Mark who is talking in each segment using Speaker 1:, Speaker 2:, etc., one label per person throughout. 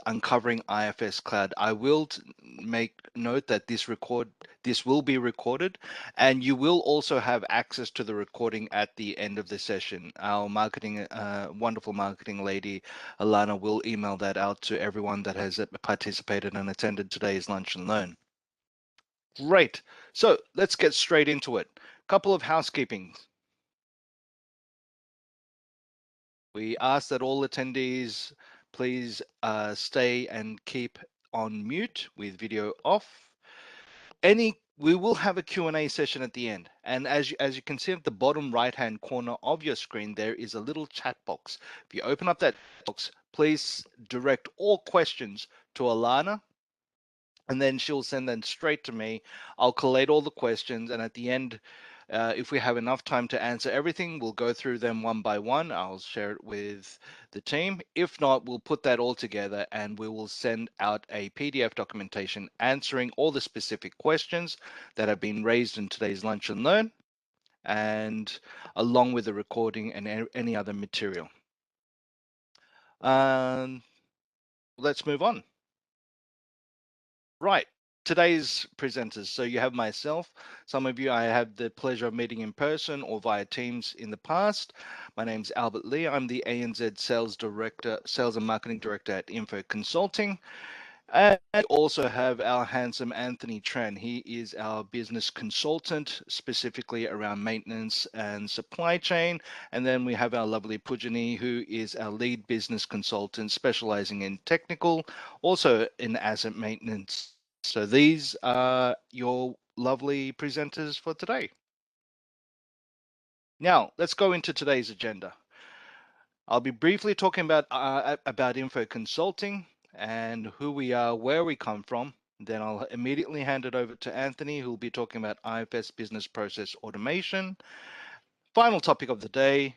Speaker 1: Uncovering IFS Cloud. I will make note that this will be recorded, and you will also have access to the recording at the end of the session. Our wonderful marketing lady, Alana, will email that out to everyone that has participated and attended today's Lunch and Learn. Great. So let's get straight into it. Couple of housekeeping. We ask that all attendees please stay and keep on mute with video off. We will have a Q&A session at the end, and as you can see at the bottom right hand corner of your screen, there is a little chat box. If you open up that box, please direct all questions to Alana, and then she'll send them straight to me. I'll collate all the questions, and at the end, if we have enough time to answer everything, we'll go through them one by one. I'll share it with the team. If not, we'll put that all together and we will send out a PDF documentation answering all the specific questions that have been raised in today's Lunch and Learn, and along with the recording and any other material. Let's move on. Right. Today's presenters. So you have myself. Some of you I have the pleasure of meeting in person or via Teams in the past. My name's Albert Lee. I'm the ANZ Sales and Marketing Director at InfoConsulting. And we also have our handsome Anthony Tran. He is our business consultant, specifically around maintenance and supply chain. And then we have our lovely Pujani, who is our lead business consultant, specializing in technical, also in asset maintenance. So these are your lovely presenters for today. Now, let's go into today's agenda. I'll be briefly talking about InfoConsulting and who we are, where we come from. Then I'll immediately hand it over to Anthony, who will be talking about IFS Business Process Automation. Final topic of the day,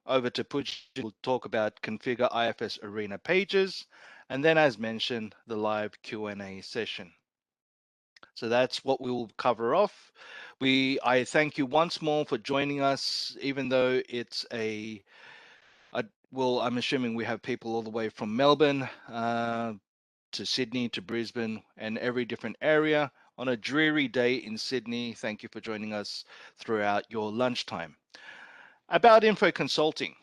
Speaker 1: over to Puj, who will talk about Configure IFS Arena pages. And then, as mentioned, the live Q&A session. So that's what we will cover off. I thank you once more for joining us, even though it's well, I'm assuming we have people all the way from Melbourne to Sydney to Brisbane and every different area on a dreary day in Sydney. Thank you for joining us throughout your lunchtime. About InfoConsulting.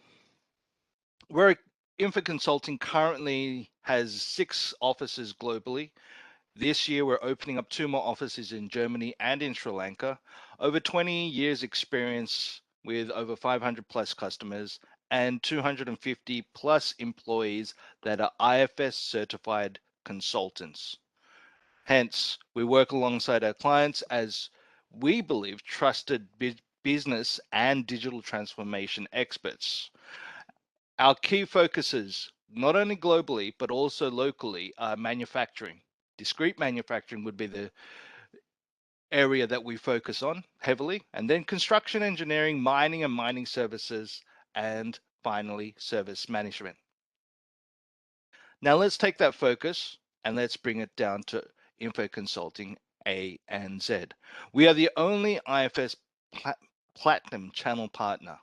Speaker 1: InfoConsulting currently has 6 offices globally. This year, we're opening up 2 more offices in Germany and in Sri Lanka. Over 20 years experience with over 500 plus customers and 250 plus employees that are IFS certified consultants. Hence, we work alongside our clients as we believe trusted business and digital transformation experts. Our key focuses, not only globally, but also locally, are manufacturing. Discrete manufacturing would be the area that we focus on heavily, and then construction engineering, mining and mining services, and finally, service management. Now let's take that focus and let's bring it down to InfoConsulting ANZ. We are the only IFS Platinum Channel Partner.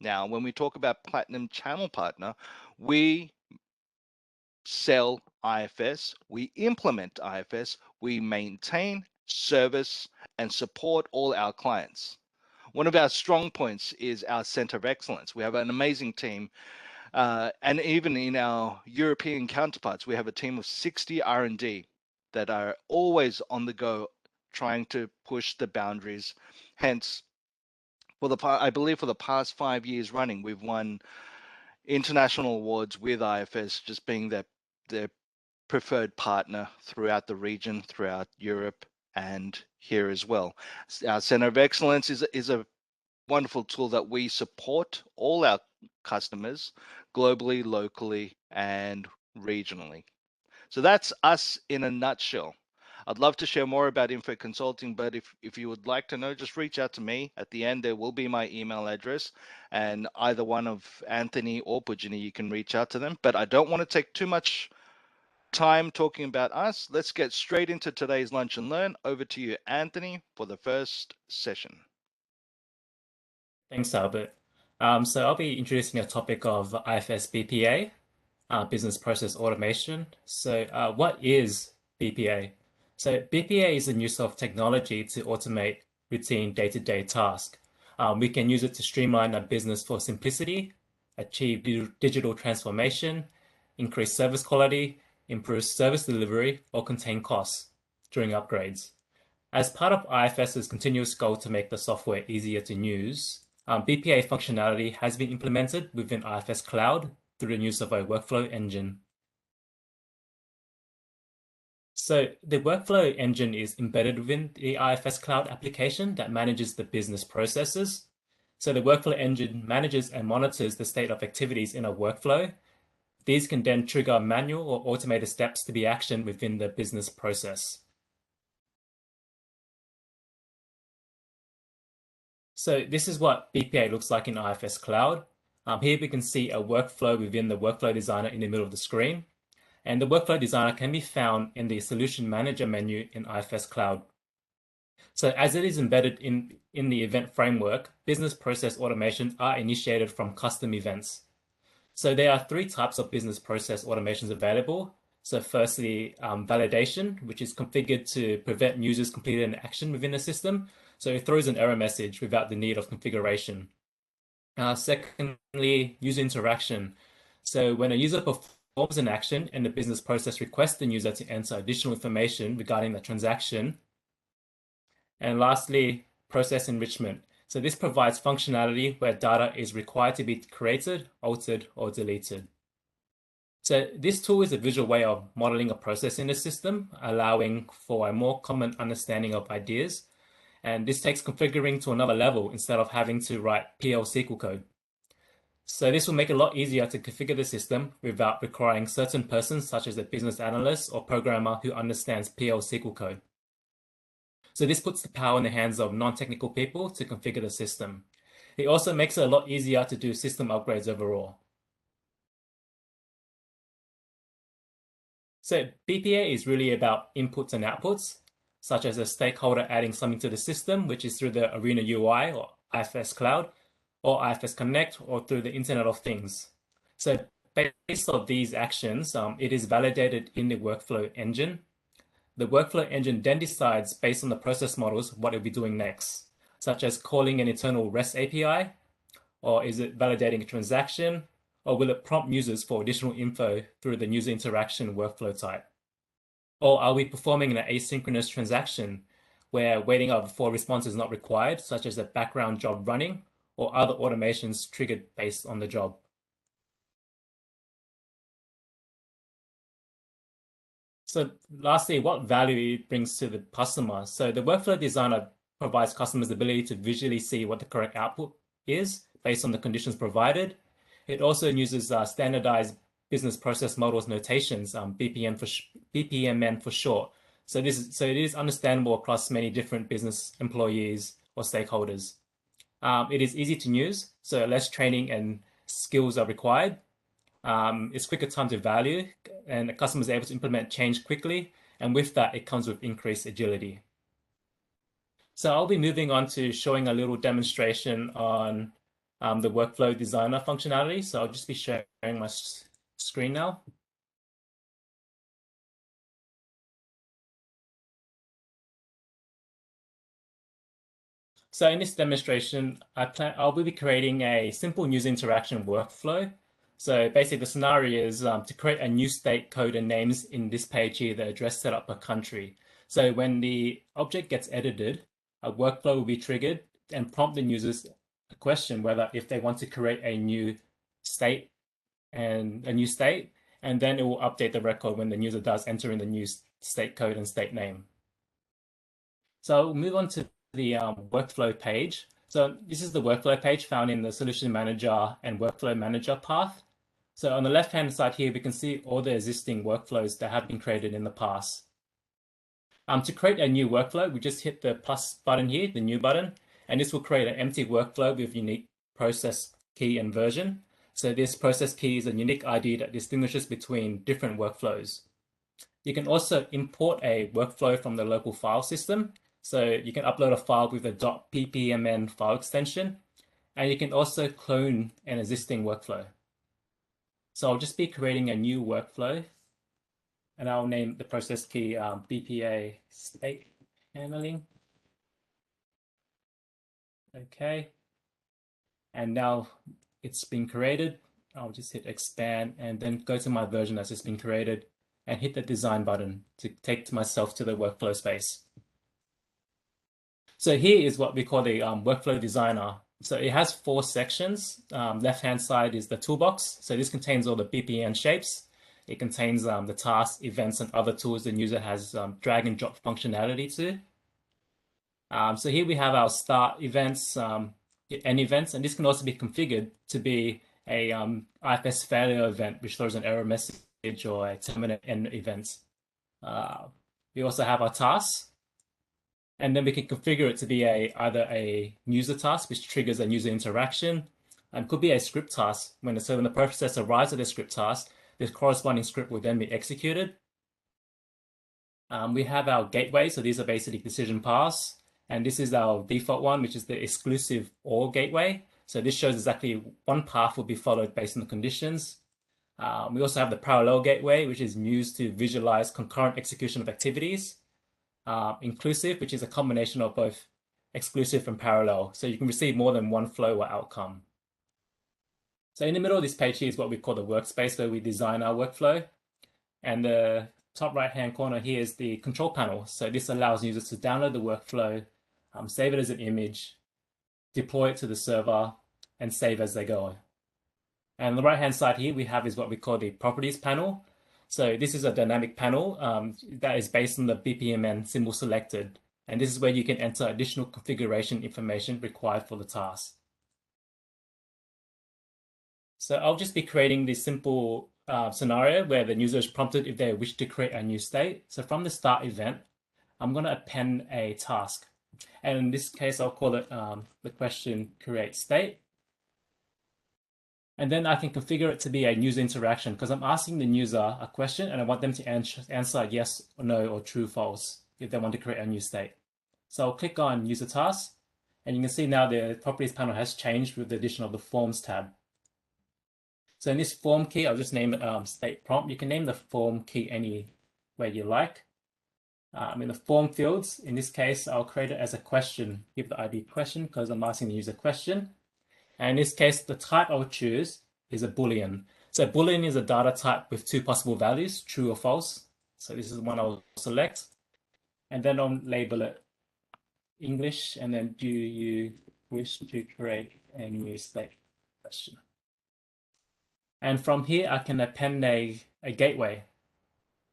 Speaker 1: Now, when we talk about Platinum Channel Partner, we sell IFS, we implement IFS, we maintain, service, and support all our clients. One of our strong points is our Center of Excellence. We have an amazing team, and even in our European counterparts, we have a team of 60 R&D that are always on the go, trying to push the boundaries. Hence, I believe for the past 5 years running, we've won international awards with IFS, just being their preferred partner throughout the region, throughout Europe, and here as well. Our Center of Excellence is a wonderful tool that we support all our customers globally, locally, and regionally. So that's us in a nutshell. I'd love to share more about InfoConsulting, but if you would like to know, just reach out to me. At the end, there will be my email address, and either one of Anthony or Pujani, you can reach out to them. But I don't want to take too much time talking about us. Let's get straight into today's Lunch and Learn. Over to you, Anthony, for the first session.
Speaker 2: Thanks, Albert. So I'll be introducing a topic of IFS BPA. business process automation. So what is BPA? So BPA is the use of technology to automate routine day-to-day tasks. We can use it to streamline our business for simplicity, achieve digital transformation, increase service quality, improve service delivery, or contain costs during upgrades. As part of IFS's continuous goal to make the software easier to use, BPA functionality has been implemented within IFS Cloud through the use of a workflow engine. So the workflow engine is embedded within the IFS Cloud application that manages the business processes. So the workflow engine manages and monitors the state of activities in a workflow. These can then trigger manual or automated steps to be actioned within the business process. So this is what BPA looks like in IFS Cloud. Here we can see a workflow within the Workflow Designer in the middle of the screen. And the Workflow Designer can be found in the Solution Manager menu in IFS Cloud. So as it is embedded in the event framework, business process automations are initiated from custom events. So there are three types of business process automations available. So firstly, validation, which is configured to prevent users completing an action within the system. So it throws an error message without the need of configuration. Secondly, user interaction. So when a user performs an action and the business process requests the user to enter additional information regarding the transaction. And lastly, process enrichment. So this provides functionality where data is required to be created, altered, or deleted. So this tool is a visual way of modeling a process in the system, allowing for a more common understanding of ideas. And this takes configuring to another level instead of having to write PL SQL code. So this will make it a lot easier to configure the system without requiring certain persons, such as a business analyst or programmer who understands PL SQL code. So this puts the power in the hands of non-technical people to configure the system. It also makes it a lot easier to do system upgrades overall. So BPA is really about inputs and outputs, such as a stakeholder adding something to the system, which is through the Arena UI or IFS Cloud, or IFS Connect, or through the Internet of Things. So based on these actions, it is validated in the workflow engine. The workflow engine then decides, based on the process models, what it'll be doing next, such as calling an internal REST API, or is it validating a transaction, or will it prompt users for additional info through the user interaction workflow type? Or are we performing an asynchronous transaction where waiting up before response is not required, such as a background job running or other automations triggered based on the job? So lastly, what value it brings to the customer. So the workflow designer provides customers the ability to visually see what the correct output is based on the conditions provided. It also uses standardized business process models notations, BPMN for short. So it is understandable across many different business employees or stakeholders. It is easy to use, so less training and skills are required. It's quicker time to value, and the customer is able to implement change quickly. And with that, it comes with increased agility. So I'll be moving on to showing a little demonstration on the workflow designer functionality. So I'll just be sharing my screen now. So in this demonstration, I'll be creating a simple user interaction workflow. So basically the scenario is to create a new state code and names in this page here, the address set up per country. So when the object gets edited, a workflow will be triggered and prompt the users a question whether if they want to create a new state and then it will update the record when the user does enter in the new state code and state name. So I'll move on to the workflow page. So this is the workflow page found in the Solution Manager and Workflow Manager path. So on the left-hand side here, we can see all the existing workflows that have been created in the past. To create a new workflow, we just hit the plus button here, the new button, and this will create an empty workflow with unique process key and version. So this process key is a unique ID that distinguishes between different workflows. You can also import a workflow from the local file system. So you can upload a file with a .ppmn file extension, and you can also clone an existing workflow. So I'll just be creating a new workflow, and I'll name the process key BPA state handling. Okay. And now it's been created. I'll just hit expand and then go to my version that's just been created and hit the design button to take myself to the workflow space. So here is what we call the workflow designer. So it has 4 sections. Left-hand side is the toolbox. So this contains all the BPN shapes. It contains the tasks, events, and other tools the user has drag and drop functionality to. So here we have our start events, end events, and this can also be configured to be a IFS failure event, which throws an error message or a terminate end event. We also have our tasks, and then we can configure it to be either a user task, which triggers a user interaction, and could be a script task. When the processor arrives at the script task, this corresponding script will then be executed. We have our gateway, so these are basically decision paths. And this is our default one, which is the exclusive OR gateway. So this shows exactly one path will be followed based on the conditions. We also have the parallel gateway, which is used to visualize concurrent execution of activities. Inclusive, which is a combination of both exclusive and parallel. So you can receive more than one flow or outcome. So in the middle of this page here is what we call the workspace, where we design our workflow. And the top right-hand corner here is the control panel. So this allows users to download the workflow, save it as an image, deploy it to the server, and save as they go. And on the right-hand side here, we have is what we call the properties panel. So this is a dynamic panel that is based on the BPMN symbol selected. And this is where you can enter additional configuration information required for the task. So I'll just be creating this simple scenario where the user is prompted if they wish to create a new state. So from the start event, I'm going to append a task. And in this case, I'll call it the question create state. And then I can configure it to be a user interaction because I'm asking the user a question and I want them to answer yes or no or true, false if they want to create a new state. So I'll click on user task and you can see now the properties panel has changed with the addition of the forms tab. So in this form key, I'll just name it state prompt. You can name the form key any way you like. In the form fields, in this case, I'll create it as a question. Give the ID question because I'm asking the user question. And in this case, the type I'll choose is a Boolean. So Boolean is a data type with 2 possible values, true or false. So this is the one I'll select. And then I'll label it English. And then do you wish to create a new state question? And from here, I can append a gateway.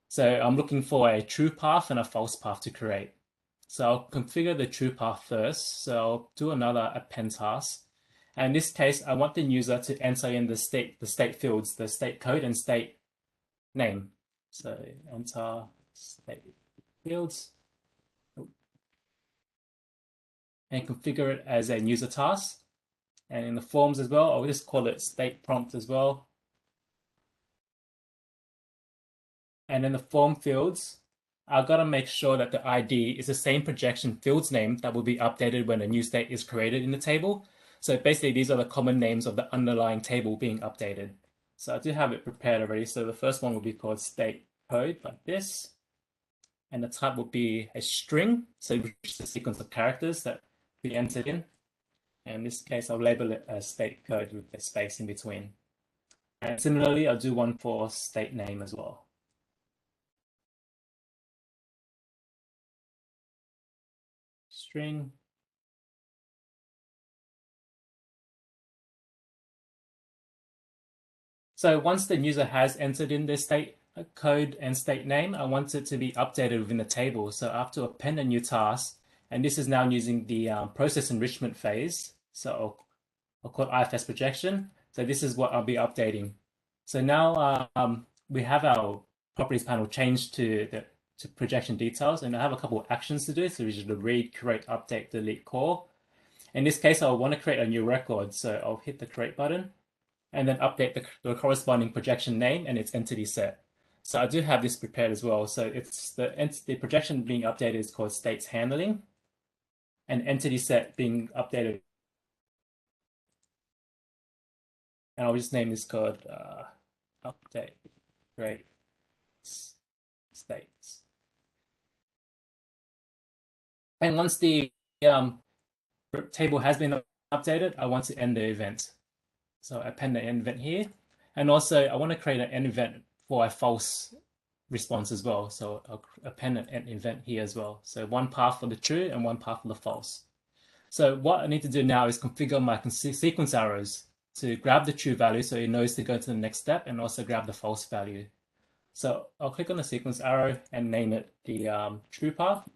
Speaker 2: So I'm looking for a true path and a false path to create. So I'll configure the true path first. So I'll do another append task. And in this case, I want the user to enter in the state fields, the state code and state name. So enter state fields and configure it as a user task. And in the forms as well, I'll just call it state prompt as well. And in the form fields, I've got to make sure that the ID is the same projection fields name that will be updated when a new state is created in the table. So basically, these are the common names of the underlying table being updated. So I do have it prepared already. So the first one will be called state code like this. And the type will be a string. So which is the sequence of characters that we entered in. And in this case, I'll label it as state code with a space in between. And similarly, I'll do one for state name as well. String. So once the user has entered in their state code and state name, I want it to be updated within the table. So I have to append a new task, and this is now using the process enrichment phase. So I'll call it IFS projection. So this is what I'll be updating. So now we have our properties panel changed to projection details, and I have a couple of actions to do. So we should read, create, update, delete, call. In this case, I'll want to create a new record. So I'll hit the create button and then update the corresponding projection name and its entity set. So I do have this prepared as well. So it's the projection being updated is called states handling, and entity set being updated. And I'll just name this code update create states. And once the table has been updated, I want to end the event. So I append the end event here. And also I want to create an end event for a false response as well. So I'll append an end event here as well. So one path for the true and one path for the false. So what I need to do now is configure my sequence arrows to grab the true value so it knows to go to the next step, and also grab the false value. So I'll click on the sequence arrow and name it the true path.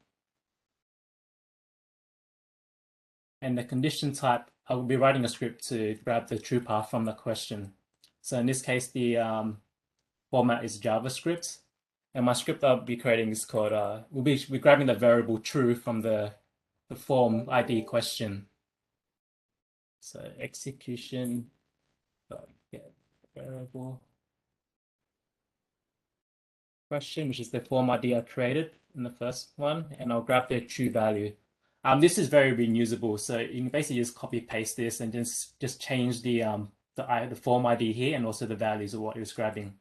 Speaker 2: And the condition type, I will be writing a script to grab the true path from the question. So in this case, the format is JavaScript. And my script I'll be creating is called, we'll be grabbing the variable true from the form ID question. So execution get variable question, which is the form ID I created in the first one, and I'll grab the true value. This is very reusable, so you can basically just copy paste this and just change the form ID here and also the values of what you're grabbing.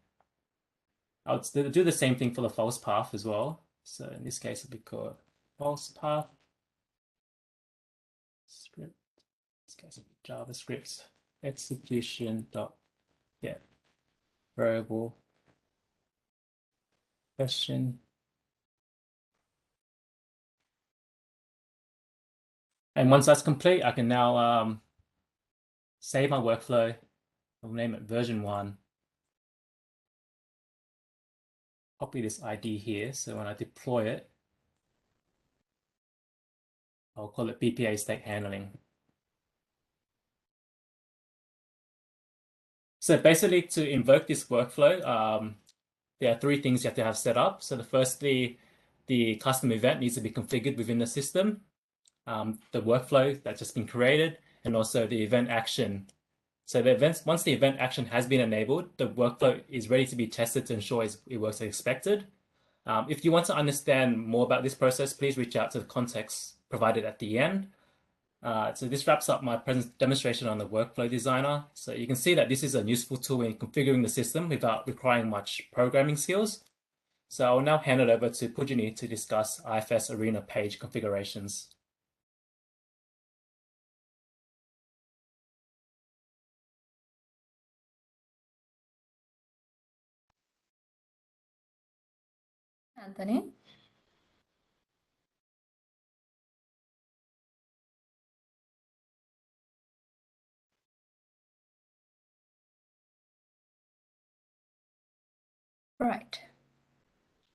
Speaker 2: I'll do the same thing for the false path as well. So in this case, it'll be called false path script. In this case, it'll be JavaScript execution dot get variable question. And once that's complete, I can now save my workflow. I'll name it version 1. Copy this ID here. So when I deploy it, I'll call it BPA state handling. So basically, to invoke this workflow, there are 3 things you have to have set up. So firstly, the custom event needs to be configured within the system, the workflow that's just been created, and also the event action. So once the event action has been enabled, the workflow is ready to be tested to ensure it works as expected. If you want to understand more about this process, please reach out to the context provided at the end. So this wraps up my demonstration on the workflow designer. So you can see that this is a useful tool in configuring the system without requiring much programming skills. So I'll now hand it over to Pujini to discuss IFS Arena page configurations.
Speaker 3: Anthony? Right.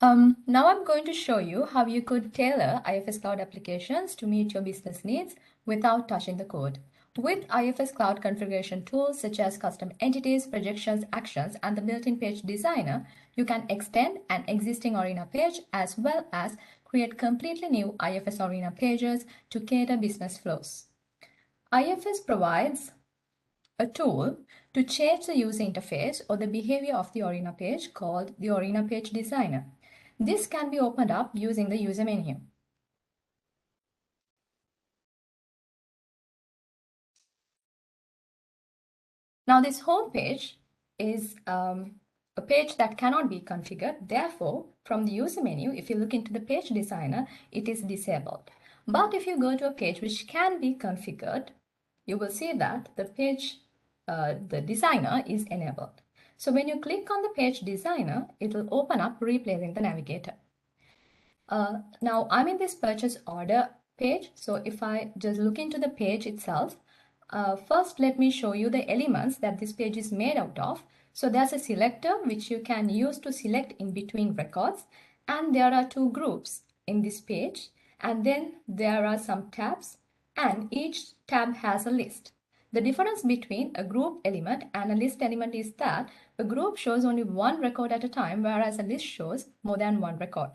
Speaker 3: Now I'm going to show you how you could tailor IFS Cloud applications to meet your business needs without touching the code. With IFS Cloud configuration tools such as custom entities, projections, actions, and the built-in page designer, you can extend an existing Arena page as well as create completely new IFS Arena pages to cater business flows. IFS provides a tool to change the user interface or the behavior of the Arena page called the Arena Page Designer. This can be opened up using the user menu. Now this home page is a page that cannot be configured. Therefore, from the user menu, if you look into the page designer, it is disabled. But if you go to a page which can be configured, you will see that the page, the designer is enabled. So when you click on the page designer, it will open up replacing the navigator. Now I'm in this purchase order page. So if I just look into the page itself, first let me show you the elements that this page is made out of. So there's a selector which you can use to select in between records, and there are 2 groups in this page, and then there are some tabs, and each tab has a list. The difference between a group element and a list element is that a group shows only 1 record at a time, whereas a list shows more than 1 record.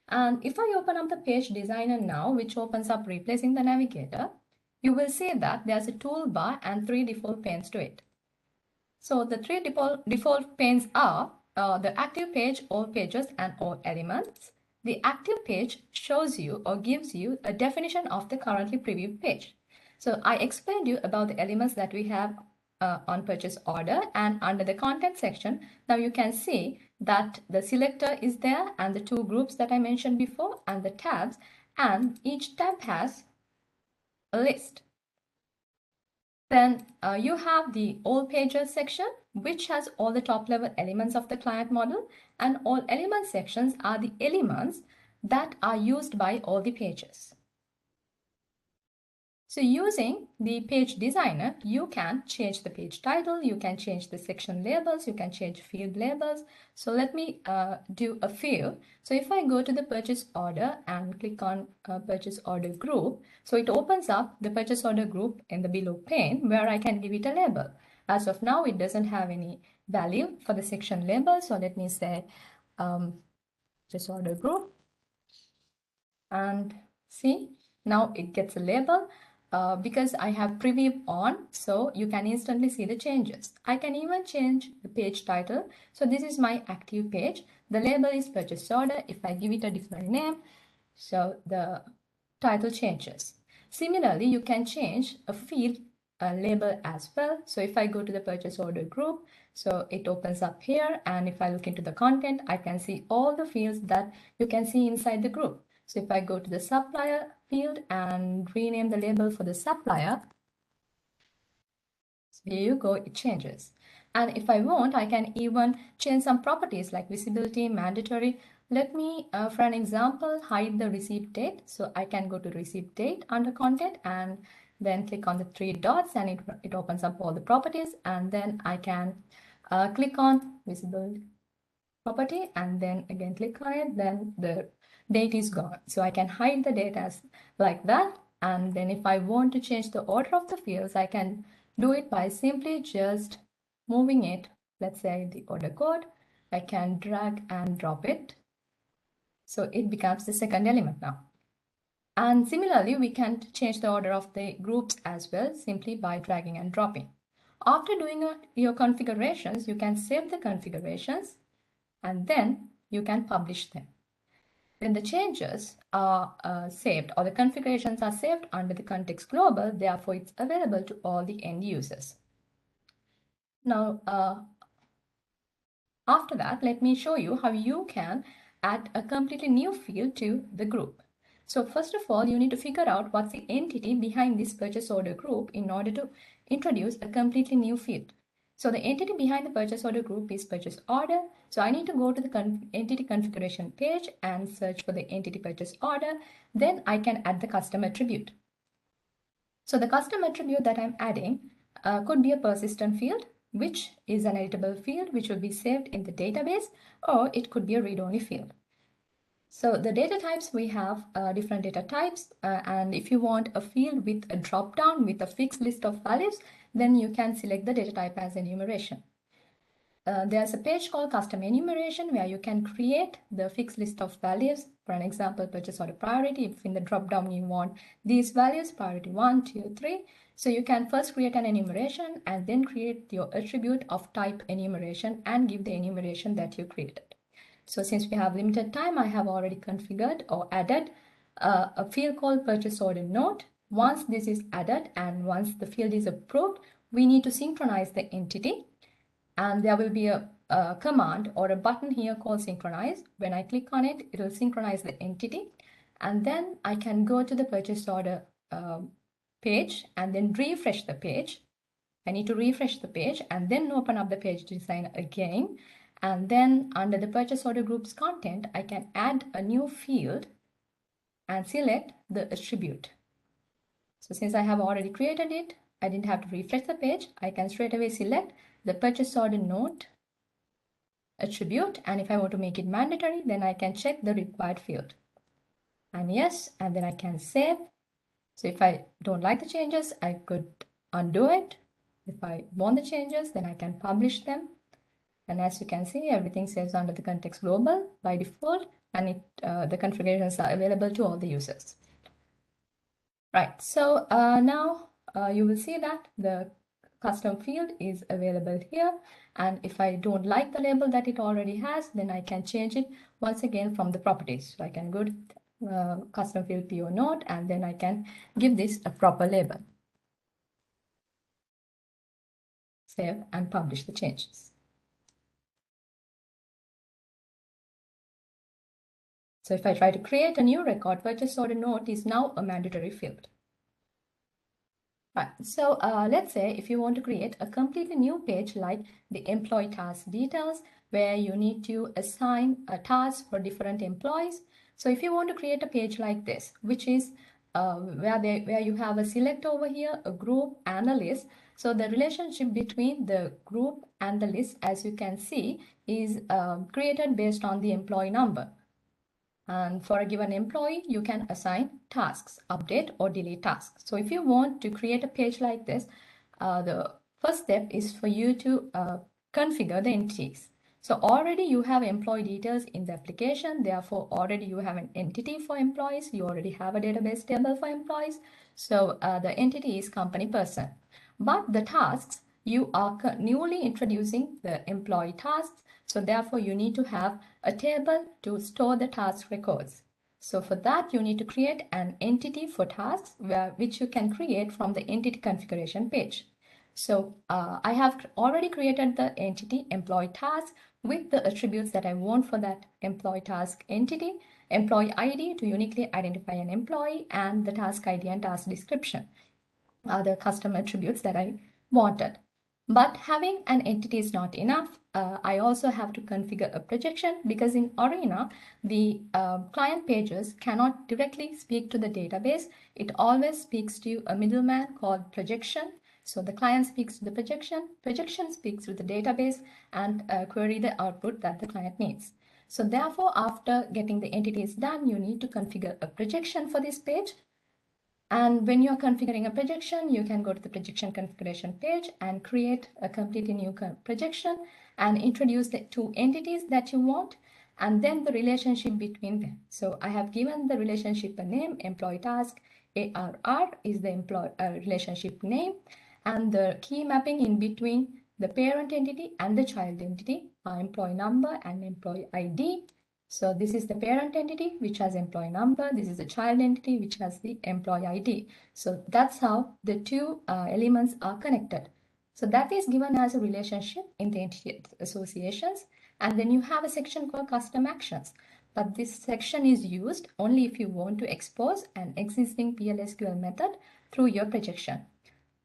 Speaker 3: And if I open up the page designer now, which opens up replacing the navigator, you will see that there's a toolbar and 3 default panes to it. So the 3 default panes are the active page, all pages, and all elements. The active page shows you or gives you a definition of the currently previewed page. So I explained you about the elements that we have on purchase order, and under the content section, now you can see that the selector is there and the two groups that I mentioned before and the tabs, and each tab has a list. Then you have the all pages section, which has all the top level elements of the client model, and all element sections are the elements that are used by all the pages. So using the page designer, you can change the page title, you can change the section labels, you can change field labels. So let me do a few. So if I go to the purchase order and click on purchase order group, so it opens up the purchase order group in the below pane where I can give it a label. As of now, it doesn't have any value for the section label. So let me say purchase order group, and see, now it gets a label. Because I have preview on, so you can instantly see the changes. I can even change the page title. So this is my active page. The label is purchase order. If I give it a different name, so the title changes. Similarly, you can change a field label as well. So if I go to the purchase order group, so it opens up here, and if I look into the content, I can see all the fields that you can see inside the group. So if I go to the supplier field and rename the label for the supplier, so here you go, it changes. And if I want, I can even change some properties like visibility, mandatory. Let me, for an example, hide the receipt date. So I can go to receipt date under content and then click on the three dots, and it opens up all the properties. And then I can click on visible property and then again click on it, then the date is gone. So I can hide the date as like that. And then if I want to change the order of the fields, I can do it by simply just moving it. Let's say the order code, I can drag and drop it. So it becomes the second element now. And similarly, we can change the order of the groups as well, simply by dragging and dropping. After doing your configurations, you can save the configurations and then you can publish them. When the changes are saved or the configurations are saved under the context global, therefore it's available to all the end users. Now, after that, let me show you how you can add a completely new field to the group. So first of all, you need to figure out what's the entity behind this purchase order group in order to introduce a completely new field. So the entity behind the purchase order group is purchase order. So I need to go to the entity configuration page and search for the entity purchase order. Then I can add the custom attribute. So the custom attribute that I'm adding could be a persistent field, which is an editable field which will be saved in the database, or it could be a read-only field. So the data types, we have different data types, and if you want a field with a drop-down with a fixed list of values, then you can select the data type as enumeration. There's a page called custom enumeration where you can create the fixed list of values. For an example, purchase order priority, if in the drop-down you want these values, priority 1, 2, 3. So you can first create an enumeration and then create your attribute of type enumeration and give the enumeration that you created. So since we have limited time, I have already configured or added a field called purchase order note. Once this is added and once the field is approved, we need to synchronize the entity. And there will be a command or a button here called synchronize. When I click on it, it will synchronize the entity. And then I can go to the purchase order page and then refresh the page. I need to refresh the page and then open up the page design again. And then under the purchase order group's content, I can add a new field and select the attribute. So since I have already created it, I didn't have to refresh the page. I can straight away select the purchase order note attribute. And if I want to make it mandatory, then I can check the required field. And yes, and then I can save. So if I don't like the changes, I could undo it. If I want the changes, then I can publish them. And as you can see, everything saves under the context global by default, and the configurations are available to all the users. Right, so now you will see that the custom field is available here. And if I don't like the label that it already has, then I can change it once again from the properties. So I can go to custom field PO note, and then I can give this a proper label. save and publish the changes. So if I try to create a new record, purchase order note is now a mandatory field. Right. So let's say if you want to create a completely new page like the employee task details, where you need to assign a task for different employees. So if you want to create a page like this, which is where you have a select over here, a group and a list. So the relationship between the group and the list, as you can see, is created based on the employee number. And for a given employee, you can assign tasks, update or delete tasks. So if you want to create a page like this, the first step is for you to configure the entities. So already you have employee details in the application. Therefore, already you have an entity for employees. You already have a database table for employees. So the entity is company person. But the tasks, you are newly introducing the employee tasks. So therefore, you need to have a table to store the task records. So for that, you need to create an entity for tasks which you can create from the entity configuration page. So I have already created the entity employee task with the attributes that I want for that employee task entity, employee ID to uniquely identify an employee, and the task ID and task description are the custom attributes that I wanted. But having an entity is not enough. I also have to configure a projection, because in Arena, the client pages cannot directly speak to the database. It always speaks to a middleman called projection. So the client speaks to the projection speaks to the database and query the output that the client needs. So therefore, after getting the entities done, you need to configure a projection for this page. And when you're configuring a projection, you can go to the projection configuration page and create a completely new projection and introduce the two entities that you want, and then the relationship between them. So I have given the relationship a name, employee task, ARR is the employee relationship name, and the key mapping in between the parent entity and the child entity are employee number and employee ID. So this is the parent entity, which has employee number. This is the child entity, which has the employee ID. So that's how the two elements are connected. So that is given as a relationship in the entity associations. And then you have a section called custom actions. But this section is used only if you want to expose an existing PLSQL method through your projection.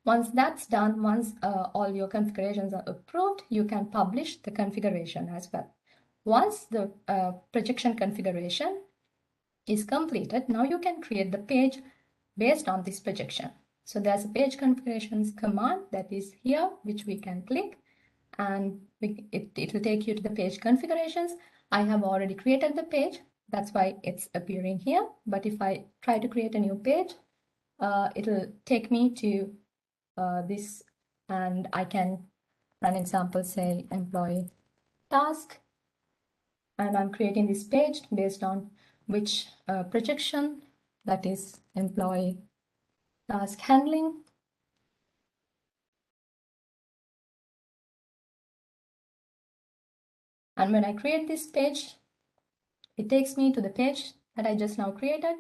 Speaker 3: Once that's done, once all your configurations are approved, you can publish the configuration as well. Once the projection configuration is completed, now you can create the page based on this projection. So there's a page configurations command that is here, which we can click, and it will take you to the page configurations. I have already created the page. That's why it's appearing here. But if I try to create a new page, it'll take me to this, and I can run example, say employee task. And I'm creating this page based on which projection, that is employee task handling. And when I create this page, it takes me to the page that I just now created.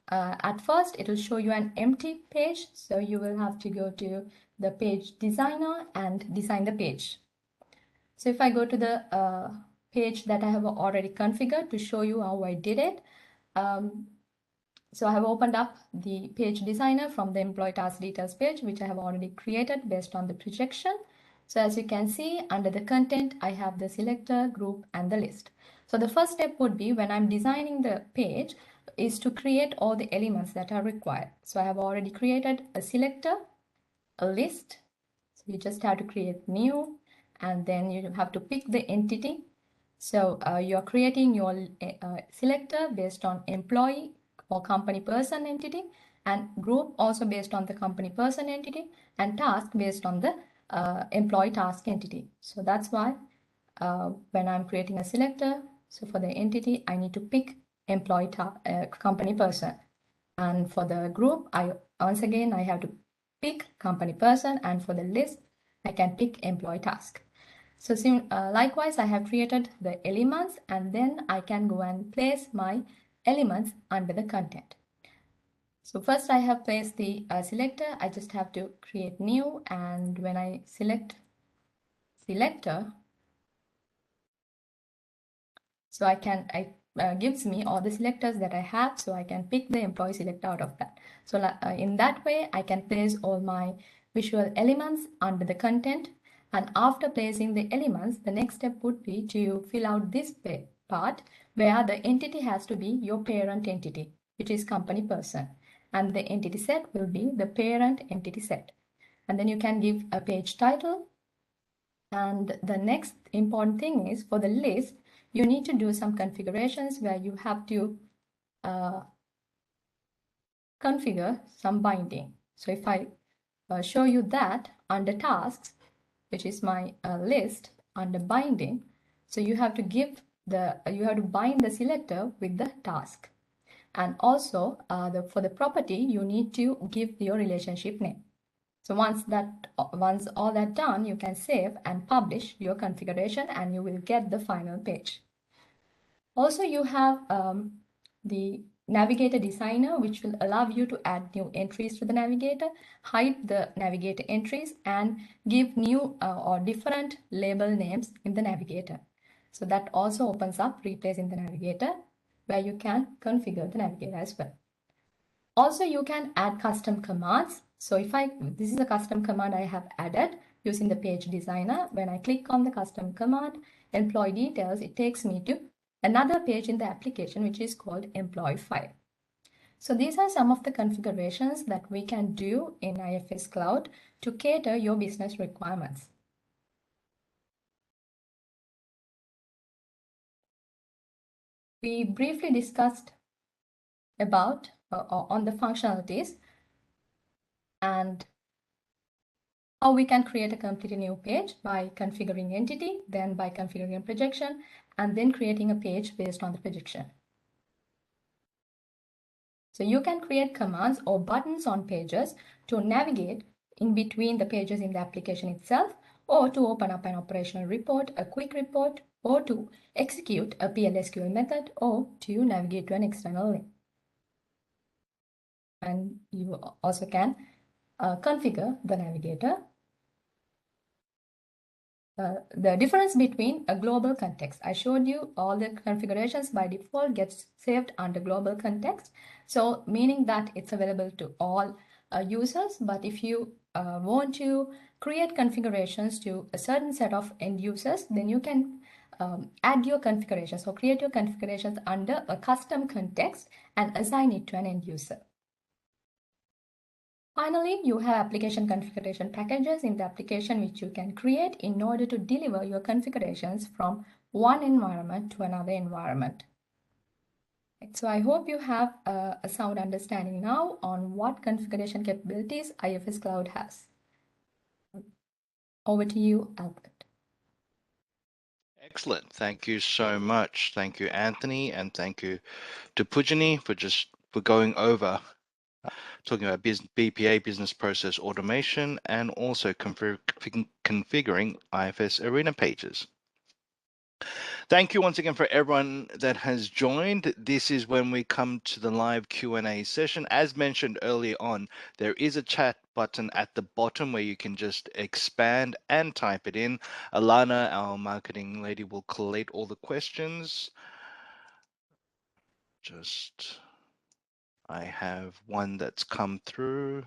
Speaker 3: At first, it will show you an empty page. So you will have to go to the page designer and design the page. So if I go to the page that I have already configured to show you how I did it, so I have opened up the page designer from the employee task details page, which I have already created based on the projection. So as you can see, under the content, I have the selector, group, and the list. So the first step would be, when I'm designing the page, is to create all the elements that are required. So I have already created a selector, a list. So you just have to create new, and then you have to pick the entity. So you're creating your selector based on employee or company person entity, and group also based on the company person entity, and task based on the employee task entity. So that's why when I'm creating a selector, so for the entity, I need to pick employee company person. And for the group, once again, I have to pick company person, and for the list, I can pick employee task. So likewise, I have created the elements, and then I can go and place my elements under the content. So first I have placed the selector. I just have to create new, and when I select selector. So gives me all the selectors that I have, so I can pick the employee selector out of that. So in that way, I can place all my visual elements under the content. And after placing the elements, the next step would be to fill out this part where the entity has to be your parent entity, which is company person. And the entity set will be the parent entity set. And then you can give a page title. And the next important thing is, for the list, you need to do some configurations where you have to configure some binding. So if I show you that under tasks, which is my list, under binding, so you have to bind the selector with the task. And also for the property, you need to give your relationship name. So once all that done, you can save and publish your configuration, and you will get the final page. Also, you have the Navigator Designer, which will allow you to add new entries to the Navigator, hide the Navigator entries, and give new or different label names in the Navigator. So that also opens up Replace in the Navigator, where you can configure the Navigator as well. Also, you can add custom commands. So this is a custom command I have added using the page designer. When I click on the custom command, employee details, it takes me to another page in the application, which is called employee file. So these are some of the configurations that we can do in IFS Cloud to cater your business requirements. We briefly discussed about on the functionalities and how we can create a completely new page by configuring entity, then by configuring projection, and then creating a page based on the projection. So you can create commands or buttons on pages to navigate in between the pages in the application itself, or to open up an operational report, a quick report, or to execute a PLSQL method, or to navigate to an external link. And you also can configure the navigator. The difference between a global context. I showed you all the configurations by default gets saved under global context. So meaning that it's available to all users. But if you want to create configurations to a certain set of end users, then you can add your configurations or create your configurations under a custom context and assign it to an end user. Finally, you have application configuration packages in the application which you can create in order to deliver your configurations from one environment to another environment. So I hope you have a sound understanding now on what configuration capabilities IFS Cloud has. Over to you, Albert.
Speaker 1: Excellent. Thank you so much. Thank you, Anthony, and thank you to Pujani for going over talking about BPA, business process automation, and also configuring IFS Arena pages. Thank you once again for everyone that has joined. This is when we come to the live Q&A session. As mentioned earlier on, there is a chat button at the bottom where you can just expand and type it in. Alana, our marketing lady, will collate all the questions. I have one that's come through.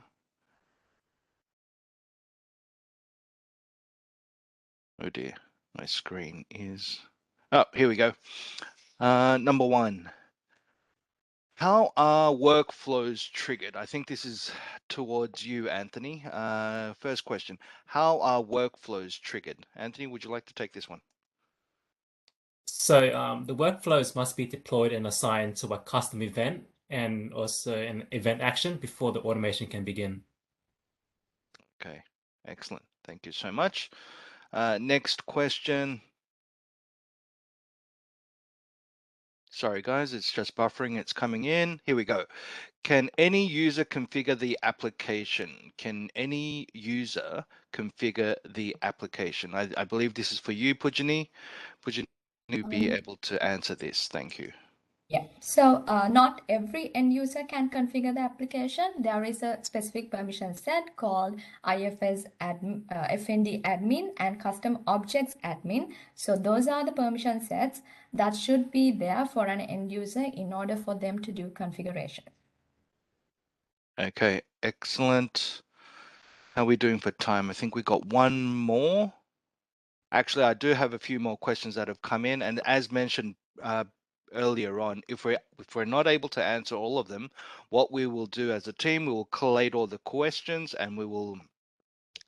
Speaker 1: Oh dear, my screen is... Oh, here we go. Number one, how are workflows triggered? I think this is towards you, Anthony. First question, how are workflows triggered? Anthony, would you like to take this one?
Speaker 2: So the workflows must be deployed and assigned to a custom event and also an event action before the automation can begin.
Speaker 1: Okay, excellent. Thank you so much. Next question. Sorry, guys, it's just buffering. It's coming in. Here we go. Can any user configure the application? Can any user configure the application? I believe this is for you, Pujani. Pujani, you be able to answer this. Thank you.
Speaker 3: Yeah, so not every end user can configure the application. There is a specific permission set called IFS FND admin and custom objects admin. So those are the permission sets that should be there for an end user in order for them to do configuration.
Speaker 1: Okay, excellent. How are we doing for time? I think we got one more. Actually, I do have a few more questions that have come in, and as mentioned earlier on, if we're not able to answer all of them, what we will do as a team, we will collate all the questions and we will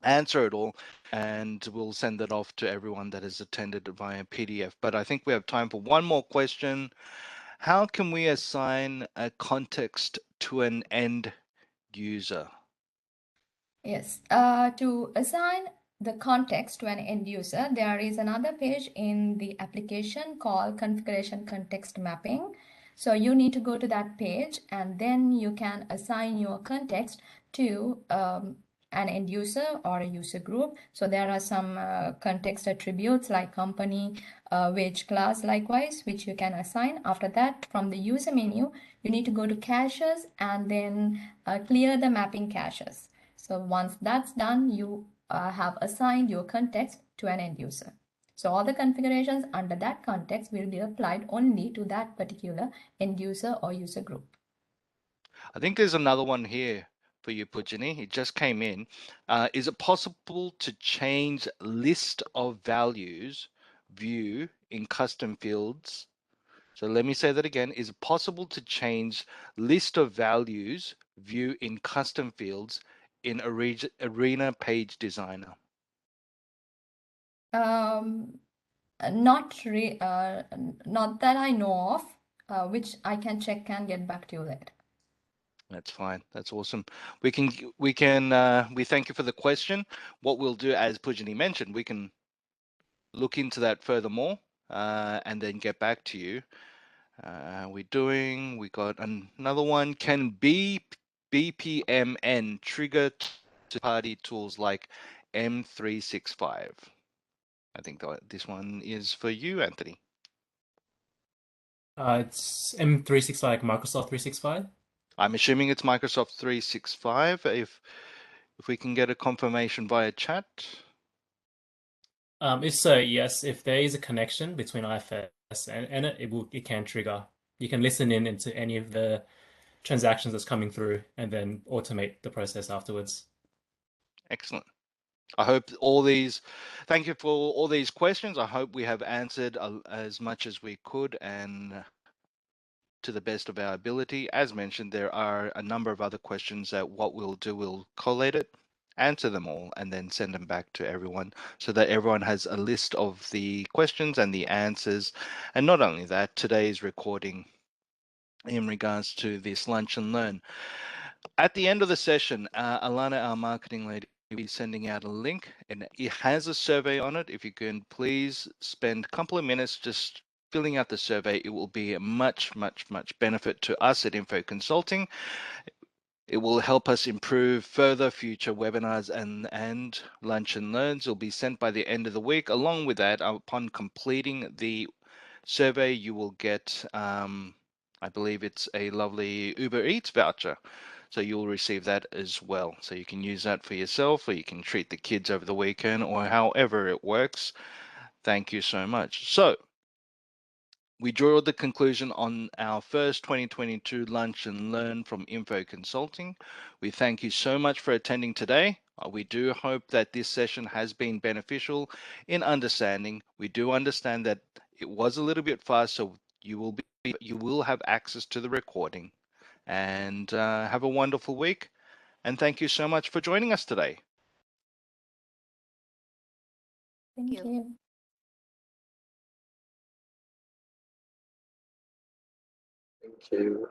Speaker 1: answer it all, and we'll send it off to everyone that has attended via PDF. But I think we have time for one more question. How can we assign a context to an end user?
Speaker 3: Yes, to assign the context to an end user, there is another page in the application called configuration context mapping. So you need to go to that page and then you can assign your context to an end user or a user group. So there are some context attributes like company, wage class likewise, which you can assign. After that, from the user menu, you need to go to caches and then clear the mapping caches. So once that's done, you have assigned your context to an end user. So all the configurations under that context will be applied only to that particular end user or user group.
Speaker 1: I think there's another one here for you, Pujani. It just came in. Is it possible to change list of values view in custom fields? So let me say that again. Is it possible to change list of values view in custom fields in Arena Page Designer?
Speaker 3: Not that I know of, which I can check and get back to you later.
Speaker 1: That's fine. That's awesome. We thank you for the question. What we'll do, as Pujani mentioned, we can look into that furthermore and then get back to you. We got another one. Can BPMN trigger to party tools like M365? I think this one is for you, Anthony.
Speaker 2: It's M365, like Microsoft 365.
Speaker 1: I'm assuming it's Microsoft 365. If we can get a confirmation via chat.
Speaker 2: If so, yes, if there is a connection between IFS and it can trigger. You can listen in into any of the transactions that's coming through and then automate the process afterwards.
Speaker 1: Excellent. Thank you for all these questions. I hope we have answered as much as we could and to the best of our ability. As mentioned, there are a number of other questions that what we'll do, we'll collate it, answer them all, and then send them back to everyone so that everyone has a list of the questions and the answers. And not only that, today's recording in regards to this lunch and learn. At the end of the session, Alana, our marketing lady, will be sending out a link and it has a survey on it. If you can please spend a couple of minutes just filling out the survey, it will be a much benefit to us at InfoConsulting. It will help us improve further future webinars and lunch and learns. It'll be sent by the end of the week. Along with that, upon completing the survey, you will get, I believe it's a lovely Uber Eats voucher. So you'll receive that as well. So you can use that for yourself, or you can treat the kids over the weekend, or however it works. Thank you so much. So we draw the conclusion on our first 2022 Lunch and Learn from InfoConsulting. We thank you so much for attending today. We do hope that this session has been beneficial in understanding. We do understand that it was a little bit fast, so you will have access to the recording. And have a wonderful week. And thank you so much for joining us today.
Speaker 3: Thank you.
Speaker 4: Thank you.